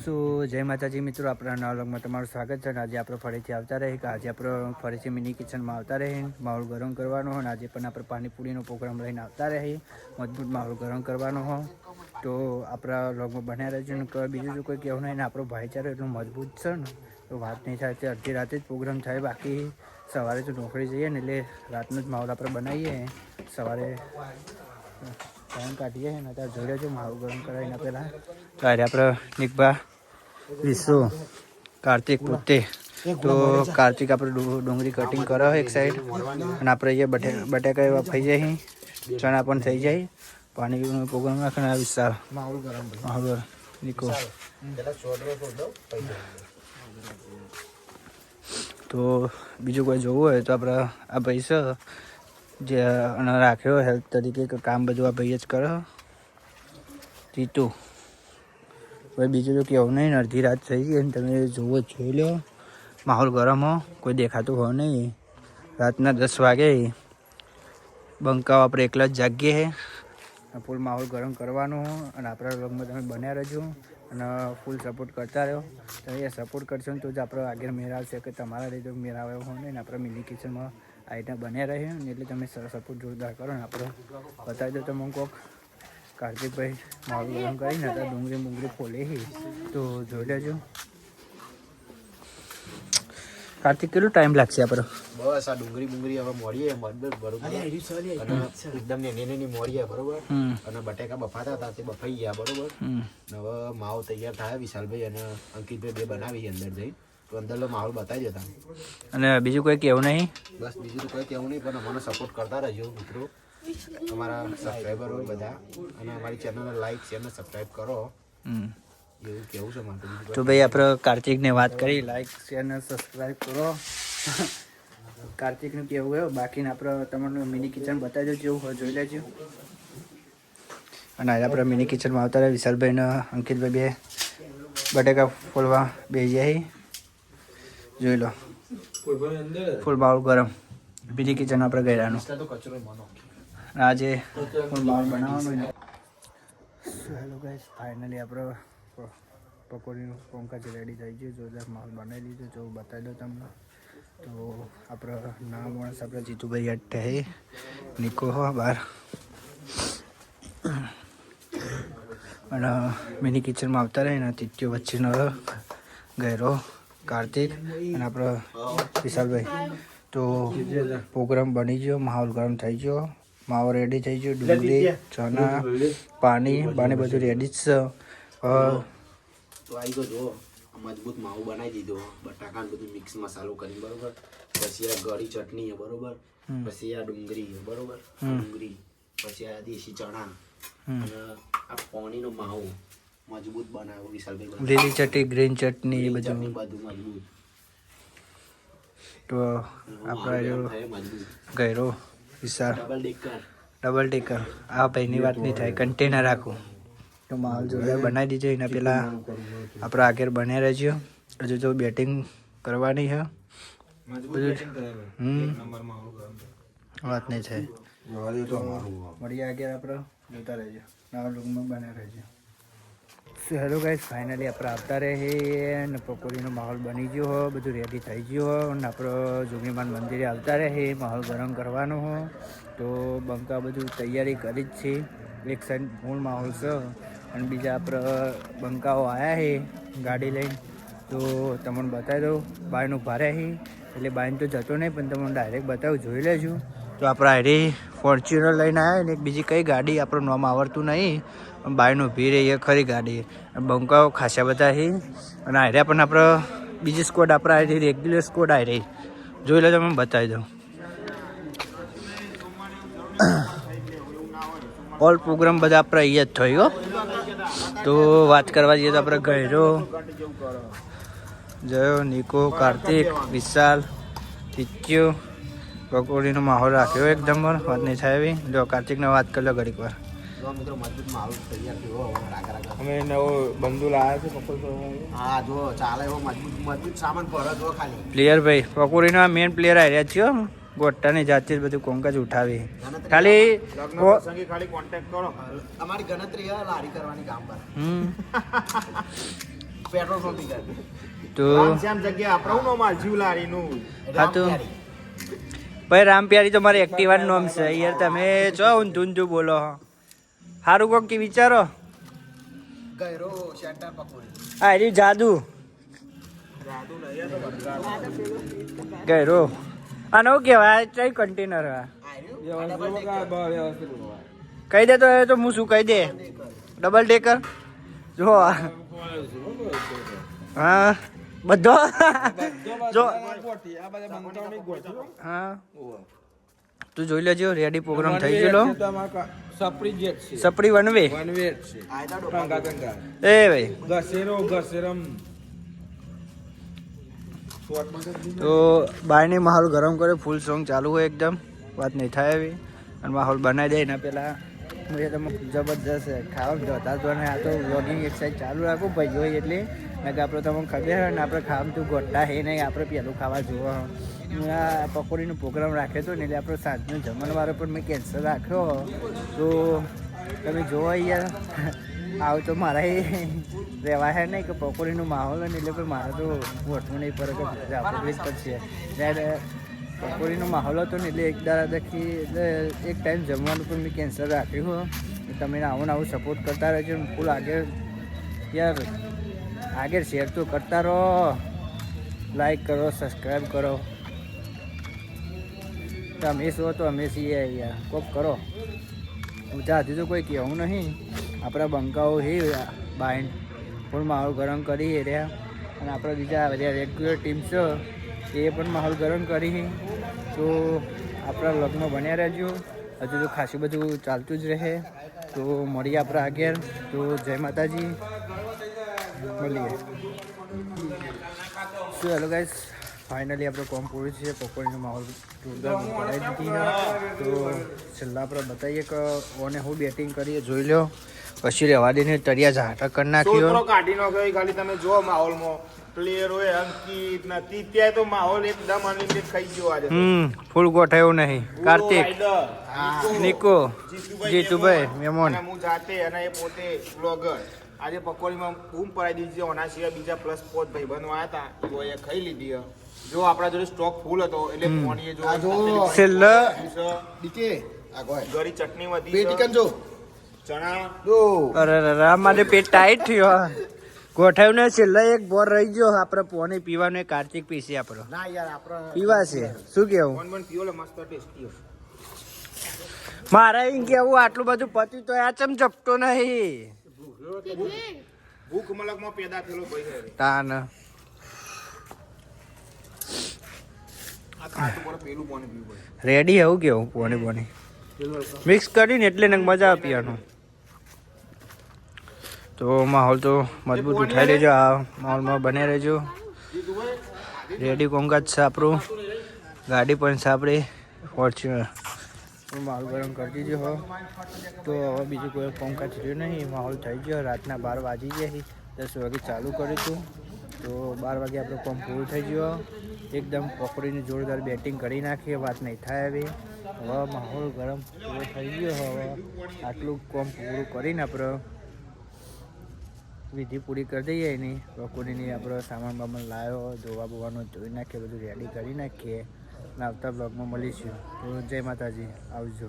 સો જય માતાજી મિત્રો, આપણા નવા વ્લોગમાં તમારું સ્વાગત છે. અને આજે આપણે ફરીથી આવતા રહીએ કે આજે આપણે ફરીથી મિની કિચનમાં આવતા રહીએ, માહોલ ગરમ કરવાનો હોય. અને આજે પણ આપણે પાણીપુરીનો પ્રોગ્રામ લઈને આવતા રહીએ, મજબૂત માહોલ ગરમ કરવાનો હોય. તો આપણા વ્લોગમાં બન્યા રહેજો. ને બીજું જો કોઈ કહેવું નહીં, ને આપણો ભાઈચારો એટલો મજબૂત છે ને તો વાત નહીં થાય. તે અડધી રાતે જ પ્રોગ્રામ થાય, બાકી સવારે તો નોકરી જઈએ ને એટલે રાતનો જ માહોલ આપણે બનાવીએ. સવારે ટાઈમ કાઢીએ ને અત્યારે જોઈ લેજો માહોલ ગરમ કરાવીને પહેલાં. તો આજે આપણે નિકબા વિશુ કાર્તિક પોતે તો કાર્તિક આપણે ડુંગળી કટિંગ કરો એક સાઈડ, અને આપણે અહીંયા બટાકા એવા થઈ જાય, ચણા પણ થઈ જાય. પાણીનો પ્રોગ્રામ રાખે ને વિશાલ માહોલ ગરમ નીકો. તો બીજું કોઈ જોવું હોય તો આપણે આ પૈસા જે રાખ્યો હેલ્પ તરીકે કામ બધું આ ભાઈ જ કરો જીતુ. ભાઈ બીજું તો કેવું નહીં, અડધી રાત થઈ ગઈ અને તમે જોવો જોઈ લો માહોલ ગરમ હો, કોઈ દેખાતું હોય નહીં. રાતના 10 વાગે બંકાઓ આપણે એકલા જ જાગીએ છે. ફૂલ માહોલ ગરમ કરવાનો હો. અને આપણા વ્લોગમાં તમે બન્યા રહેજો અને ફૂલ સપોર્ટ કરતા રહ્યો. તમે એ સપોર્ટ કરશો ને તો જ આપણે આગળ મેળ આવશે, કે તમારા રીતે મેળ આવ્યો હોય ને આપણે મિની કિચનમાં આઈટમ બન્યા રહે ને એટલે તમે સપોર્ટ જોરદાર કરો ને આપણે બતાવી દો. તમે કોક કાર્તિકભાઈ માહોલ ગરમ કરીને હતા ડુંગળી ફોલે તો જોઈ લેજો. કાર્તિક કેટલો ટાઈમ લાગશે આપણે? બસ આ ડુંગળી હવે મોડીએ બરોબર, અને એકદમ નાની મોડીએ બરોબર. અને બટેકા બફાતા હતા તે બફાઈ ગયા બરોબર. હવે માવો તૈયાર થાય. વિશાલભાઈ અને અંકિતભાઈ બે બનાવી અંદર જઈ, તો અંદરનો માહોલ બતાવી દેતા. અને બીજું કોઈ કહેવું નહીં? બસ બીજું તો કોઈ કહેવું નહીં, પણ અમને સપોર્ટ કરતા રહેજો મિત્રો, અમારા સબસ્ક્રાઈબરો બધા, અને અમારી ચેનલને લાઈક શેર ને સબસ્ક્રાઈબ કરો. એવું કેવું છે મારે. તો ભાઈ આપણે કાર્તિકને વાત કરી, લાઈક શેર ને સબસ્ક્રાઈબ કરો. કાર્તિકનું કેવું ગયો, બાકીને આપણે તમને મિની કિચન બતાવી દો જેવું હોય જોઈ લેજો. અને આજે આપણે મિની કિચનમાં આવતા રહે. વિશાલભાઈ ને અંકિતભાઈ બે બટેકા ફોલવા બે જાય, જોઈ લો ફૂલ માહોલ ગરમ. મિની કિચન આપણે ગયરાનું આજે ફૂલ માહોલ બનાવવાનું. હેલો ગાઈસ, ફાઇનલી આપણે પકોડીનું કોમકાજ રેડી થઈ ગયું, જોરદાર માહોલ બનાવી દીધો. જો બતાવી દો તમને. તો આપણે નામ માણસ આપણે જીતુભાઈ અટ્ટે હે નિકો હો બહાર. અને મિની કિચનમાં આવતા રહે ને તિત્યો વચ્ચેનો ગયરો કાર્તિક અને આપણો વિશાલભાઈ. તો પ્રોગ્રામ બની ગયો, માહોલ ગરમ થઈ ગયો, માવો રેડી થઈ ગયો, ડુંગળી ચણા પાણી બધું રેડી જ છે. તો આવી ગયો જો મજબૂત માવો બનાવી દીધો, બટાકા બધું મિક્સ મસાલો કરી બરોબર. પછી આ ગળી ચટણી બરોબર, પછી આ ડુંગળી બરોબર, ડુંગળી પછી આ દેશી ચણા અને આ પાણીનો માવો મજબૂત બનાવ્યો વિશાલભાઈ. લીલી ચટણી ગ્રીન ચટણી એ બધું મજબૂત. તો આપણા ગયરો વિશાલ ડબલ ટેકર આ ભાઈની વાત નહીં થાય, કન્ટેનર રાખું. તો માહોલ જોરદાર બનાવી દીધો. એના પહેલાં આપણે આગળ બન્યા રહેજો, હજુ તો બેટિંગ કરવાની છે બધું. વાત નહીં થાય. મળીએ આગળ આપણે, જોતા રહેજો, નવા લુકમાં બન્યા રહેજો. હેલો ગાઈસ, ફાઇનલી આપણે આવતા રહીએ ને પકોડીનો માહોલ બની ગયો હો, બધું રેડી થઈ ગયું હો. અને આપણે જોગીમાન મંદિરે આવતા રહીએ, માહોલ ગરમ કરવાનો હો. તો બંકા બધું તૈયારી કરી જ છે. એક સાઈડ ફૂલ માહોલ છે અને બીજા આપણે બંકાઓ આવ્યા છે ગાડી લઈને. તો તમને બતાવી દઉં, બાયનું ભારે છે એટલે બાયને તો જતો નહીં, પણ તમને ડાયરેક્ટ બતાવું જોઈ લેજો. તો આપણે આરી ફોર્ચ્યુનર લઈને આવ્યા ને બીજી કઈ ગાડી આપણું નામ આવડતું નહીં, બાયનું ઊભી રહી એ ખરી ગાડી. બંકાઓ ખાસા બધા છે. અને આર્યા પણ આપણે બીજી સ્કોડ આપણે આવી રેગ્યુલર સ્કોડ આવી રહી, જોઈ લો તમે બતાવી દઉં. ઓલ પ્રોગ્રામ બધા આપણે અહીંયા જ થયો. તો વાત કરવા જઈએ તો આપણે ગયરો જયો નિકો કાર્તિક વિશાલ તિત્યો પકોડીનો માહોલ રાખ્યો એકદમ. વાત નહીં થાય એવી. જો કાર્તિકને વાત કરી લો ઘડીક વાર. અમે નવો બંદૂક લાવ્યા છે પકોડી. હા જો ચાલે એવો મજબૂત સામાન પર જો ખાલી પ્લેયર ભાઈ પકોડીના મેઇન પ્લેયર આવ્યા છે. ગોટાની જાતે જ બધું કોંકાજ ઉઠાવી. ખાલી કોન્ટેક્ટ કરો, અમારી ગણતરી લારી કરવાની કામ પર. પેટ્રોલ પંપ કર તો રામશ્યામ જગ્યા આપણું નામ આલજીવ લારીનું હા તો ભાઈ રામપ્યારી તો મારી એક્ટિવાનું નામ છે યાર તમે ચો ઊંધું બોલો સારું કોક કે વિચારો ગયરો સેન્ટર પકોડી હા એ જાદુ ગયરો આનો કેવાય કઈ કન્ટેનર કહી દે તો એ તો હું શું કહી દે ડબલ ડેકર જો હા બધો જો હા તું જોઈ લેજો રેડી પ્રોગ્રામ થઈ ગયેલો સપડી વનવે એ ભાઈ તો બહારની માહોલ ગરમ કરે ફૂલ સોંગ ચાલુ હોય એકદમ વાત નહીં થાય એવી અને માહોલ બનાવી દે એના પહેલાં એ તમે જબરજસ્ત ખાવા જોતા તો ને આ તો વ્લોગિંગ એક્સરસાઇઝ ચાલુ રાખું ભાઈ જોઈએ એટલે ને કે આપણે તમને ખબર હોય ને આપણે ખાવાનું તું ગોઠતા હે નહીં આપણે પહેલું ખાવા જોવા આ પકોડીનો પ્રોગ્રામ રાખ્યો હતો ને એટલે આપણો સાંજનો જમણવારો પણ મેં કેન્સલ રાખ્યો તો તમે જોવો યાર આવું તો મારા રહેવાય નહીં કે પકોડીનો માહોલ હોય ને એટલે પણ મારે તો ગોઠવું નહીં પડે કે આપવું જ પડશે ત્યારે પકોડીનો માહોલ હતો ને એટલે એક દાડા દખી એટલે એક ટાઈમ જમવાનું પણ મેં કેન્સલ રાખ્યું તમે આવું આવું સપોર્ટ કરતા રહેજો ફૂલ આગળ યાર આગળ શેર તો કરતા રહો લાઈક કરો સબસ્ક્રાઈબ કરો તમે છો તો અમે છીએ યાર કોક કરો ઊંચા હજુ તો કોઈ કહેવું નહીં આપણા બંકાઓ હે બાઇન્ડ પણ માહોલ ગરમ કરી રહ્યા અને આપણા બીજા બધા રેગ્યુલર ટીમ છે એ પણ માહોલ ગરમ કરી તો આપણા લગ્ન બન્યા રહેજો હજુ તો ખાસું બધું ચાલતું જ રહે તો મળીએ આપણા આગળ તો જય માતાજી મળીએ શું હેલો ગાઈસ ફાઇનલી આપણે કોમ પૂરું છે પકોડીનો માહોલ જોરદાર બનાવી દીધી તો છેલ્લા આપણે બતાવીએ કે ઓને હું બેટિંગ કરીએ જોઈ લો પછી રહેવા દઈને તળિયા ઝાટા કરી નાખ્યો કાઢી નાખ્યો ખાલી તમે જો માહોલમાં પ્લેયર હોય અંકિત નથી ત્યાં તો માહોલ એકદમ અનલિમિટેડ ખાઈ ગયો આજે ફૂલ ગોઠાયો નહીં કાર્તિક નિકો જીતુભાઈ મેમોન હું જાતે અને એ પોતે બ્લોગર આજે પકોડીમાં બૂમ પડાવી દીધી છે ઓના સિવાય બીજા પ્લસ પોત ભાઈ બનો આવ્યા હતા તો એ ખાઈ લીધી જો આપણા જોડે સ્ટોક ફૂલ હતો એટલે મોનીએ જો છેલ્લા ડીકે ગરી ચટણી વધી છે જો ચણા અરે મારે પેટ ટાઈટ થયો ગોઠાયું ને છેલ્લા એક બોર રહી ગયો આપણે પાણી પીવાનું એક કાર્તિક પીશે આપણો ના યાર આપણે પીવા છે શું કેવું વન પીઓલે મસ્ત ટેસ્ટી મારે એમ કેવું આટલું બધું પત્યું તો આ ચમ જપતો નહીં ભૂખ મલકમાં પેદા થયેલો ભાઈ તાન આ ખાતું પર પેલું પાણી પીવું રેડી એવું કેવું પાણી પાણી મિક્સ કરીને એટલે ને મજા આવે પીવાનું તો માહોલ તો મજબૂત ઉઠાઈ લેજો આ માહોલમાં બને રહેજો રેડી કોંકાજ છે આપણું ગાડી પણ છે આપણી ફોર્ચ્યુનર માહોલ ગરમ કરી દીધો હો તો હવે બીજું કોઈ કોંકાજ રહ્યું નહીં માહોલ થઈ ગયો રાતના 12 વાગી ગયા 10 વાગે ચાલુ કર્યું હતું તો 12 વાગે આપણો કોમ પૂરું થઈ ગયો એકદમ પકોડીની જોરદાર બેટિંગ કરી નાખીએ વાત નહીં થાય હવે હવે માહોલ ગરમ પૂરો થઈ ગયો હવે આટલું કોમ પૂરું કરીને આપણે વિધિ પૂરી કરી દઈએ એની પકોડીની આપણો સામાન બામાન લાવ્યો ધોવા બોવાનું ધોઈ નાખીએ બધું રેડી કરી નાખીએ અને આવતા બ્લોગમાં મળીશું તો જય માતાજી આવજો.